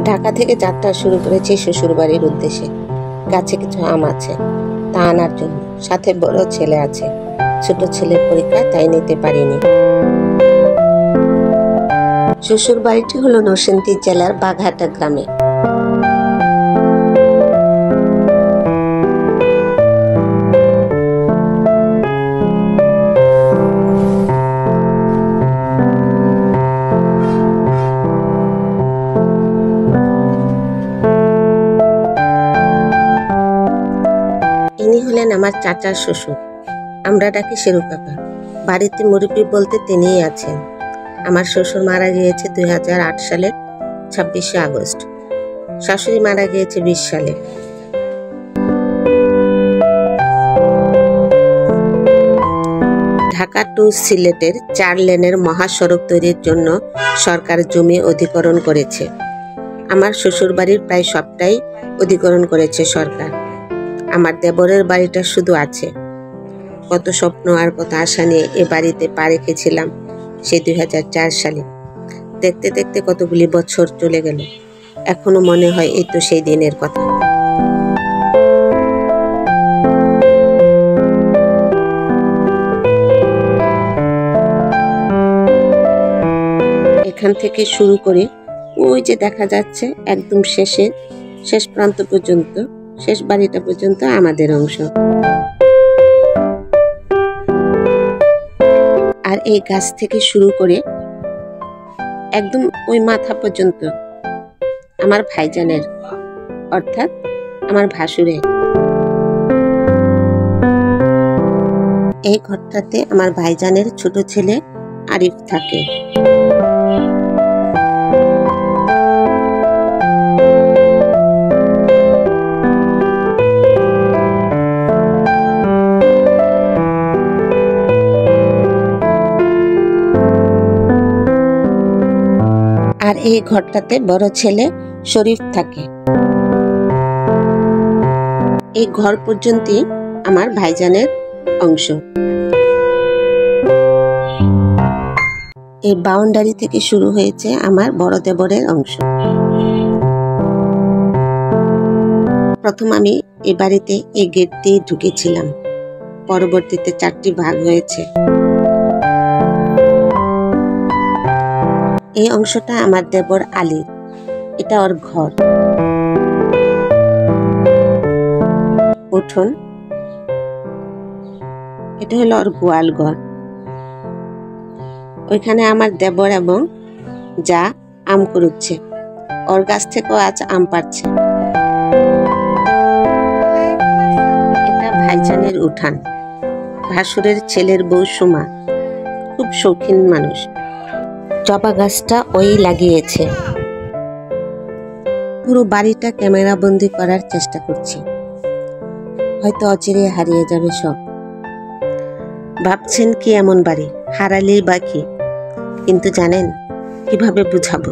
ঢাকা থেকে যাত্রা শুরু করেছি শ্বশুরবাড়ির উদ্দেশ্যে। গাছে কিছু আম আছে, তা আনার জন্য। সাথে বড় ছেলে আছে, ছোট ছেলের পরীক্ষা, তাই নিতে পারিনি। শ্বশুর বাড়িটি হলো নরসিংদী জেলার বাঘাটা গ্রামে। ইনি হলেন আমার চাচার শ্বশুর, আমরা ডাকি শেরু কাকা। বাড়িতে মুরব্বী বলতে তিনিই আছেন। আমার শ্বশুর মারা গিয়েছে 2008 সালের 26শে আগস্ট। শাশুড়ি মারা গিয়েছে 20 সালে। ঢাকা টু সিলেটের 4 লেনের মহাসড়ক তৈরির জন্য সরকার জমি অধিগ্রহণ করেছে। আমার শ্বশুর বাড়ির প্রায় সবটাই অধিগ্রহণ করেছে সরকার। আমার দেবরের বাড়িটা শুধু আছে। কত স্বপ্ন আর কত আশা নিয়ে এ বাড়িতে পা রেখেছিলাম সেই 2004 সালে। দেখতে দেখতে কতগুলি বছর চলে গেল, এখনো মনে হয় এই তো সেই দিনের কথা। এখান থেকে শুরু করে ওই যে দেখা যাচ্ছে একদম শেষ প্রান্ত পর্যন্ত, শেষ বাড়িটা পর্যন্ত আমাদের অংশ। আর এই গাছ থেকে শুরু করে একদম ওই মাথা পর্যন্ত আমার ভাইজানের, অর্থাৎ আমার ভাসুরের। এই ঘরটাতে আমার ভাইজানের ছোট ছেলে আরিফ থাকে। আর এই ঘরটাতে বড় ছেলে শরীফ থাকে। এই ঘর পর্যন্তই আমার ভাইজানের অংশ। এই বাউন্ডারি থেকে শুরু হয়েছে আমার বড় দেবরের অংশ। প্রথম আমি এই বাড়িতে এই গেট দিয়ে ঢুকেছিলাম, পরবর্তীতে 4টি ভাগ হয়েছে। এই অংশটা আমার দেবর আলী, এটা ওর ঘর। উঠোন, এটা হলো ওর গোয়াল ঘর। ওইখানে আমার দেবর এবং যা আম কুড়ুচ্ছে, ওর গাছ থেকেও আজ আম পাড়ছে। এটা ভাইজানের উঠান। ভাসুরের ছেলের বউ সুমা খুব শৌখিন মানুষ, জবা গাছটা ওই লাগিয়েছে। পুরো বাড়িটা ক্যামেরা বন্দি করার চেষ্টা করছি, হয়তো অচিরে হারিয়ে যাবে সব। ভাবছেন কি এমন বাড়ি, হারালেই বা কি? কিন্তু জানেন কিভাবে বুঝাবো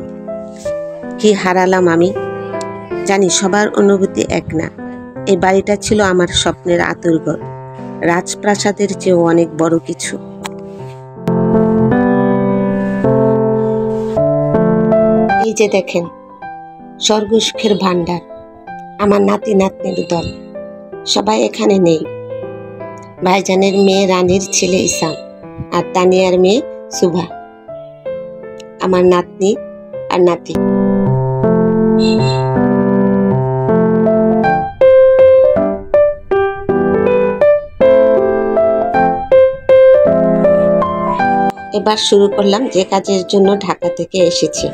কি হারালাম আমি? জানি সবার অনুভূতি এক না। এই বাড়িটা ছিল আমার স্বপ্নের আঁতুড়ঘর, রাজপ্রাসাদের চেয়েও অনেক বড় কিছু। এই যে দেখেন স্বর্গসুখের ভান্ডার, আমার নাতি নাতনির দল, সবাই এখানে নেই। ভাইজানের মেয়ে রানীর ছেলে ইসাম, আর তানিয়ার মেয়ে সুভা, আমার নাতনি আর নাতি। এবার শুরু করলাম যে কাজের জন্য ঢাকা থেকে এসেছি,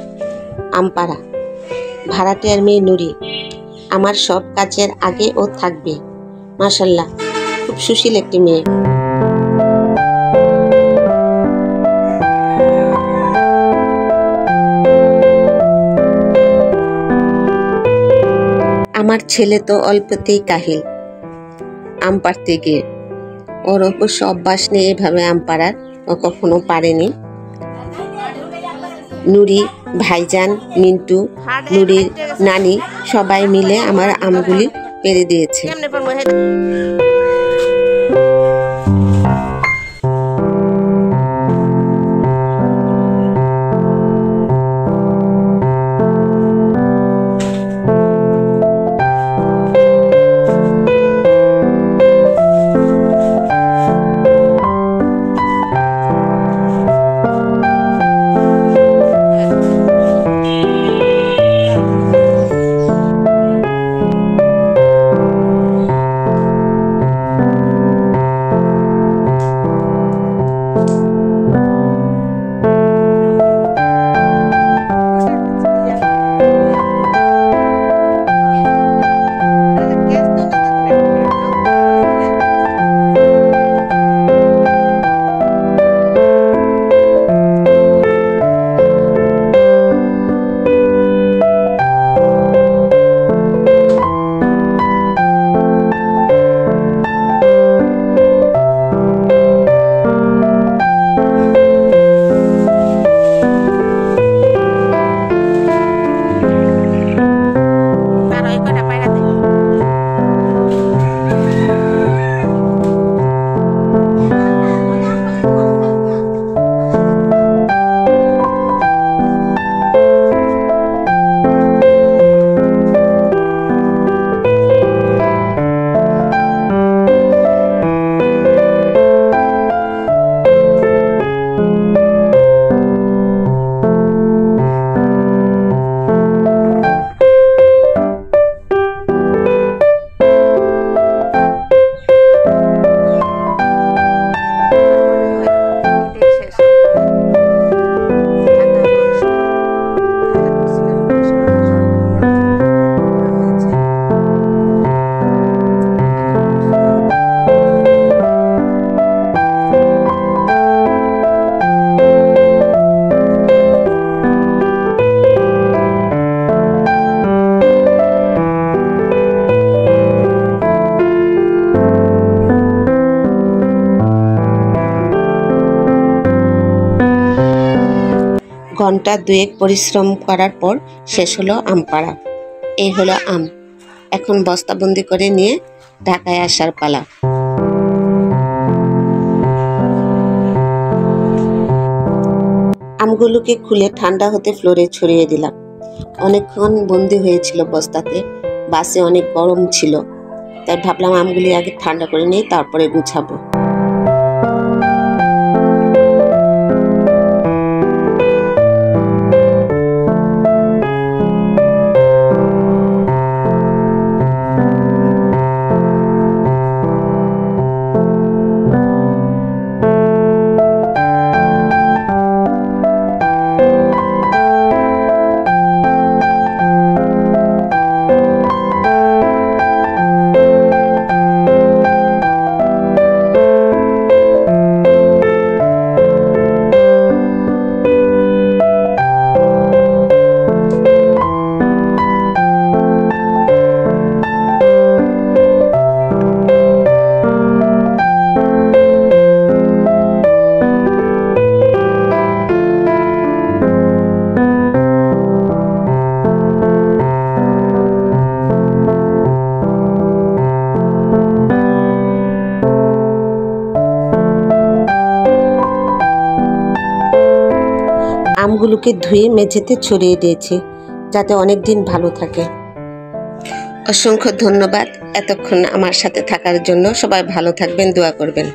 আমপাড়া। ভাড়াটিয়ার মেয়ে নুরি, আমার সব কাজের আগে ও থাকবে। মাশাআল্লাহ, খুব সুশীল একটি মেয়ে। আমার ছেলে তো অল্পতেই কাহিল আম পাড়তে গিয়ে। ওর অবশ্য অভ্যাস নেই এভাবে আম পাড়ার, ও কখনো পারেনি। নুরি, ভাইজান, মিন্টু, নুরির নানি সবাই মিলে আমার আমগুলি পেরে দিয়েছে। ঘন্টা দুয়েক পরিশ্রম করার পর শেষ হলো আম পাড়া। এই হলো আম। এখন বস্তাবন্দি করে নিয়ে ঢাকায় আসার পালা। আমগুলোকে খুলে ঠান্ডা হতে ফ্লোরে ছড়িয়ে দিলাম। অনেকক্ষণ বন্দি হয়েছিল বস্তাতে, বাসে অনেক গরম ছিল, তাই ভাবলাম আমগুলি আগে ঠান্ডা করে নিই, তারপরে গুছাবো। আমগুলোকে ধুয়ে মেঝেতে ছড়িয়ে দিয়েছি যাতে অনেক দিন ভালো থাকে। অসংখ্য ধন্যবাদ এতক্ষণ আমার সাথে থাকার জন্য। সবাই ভালো থাকবেন, দোয়া করবেন।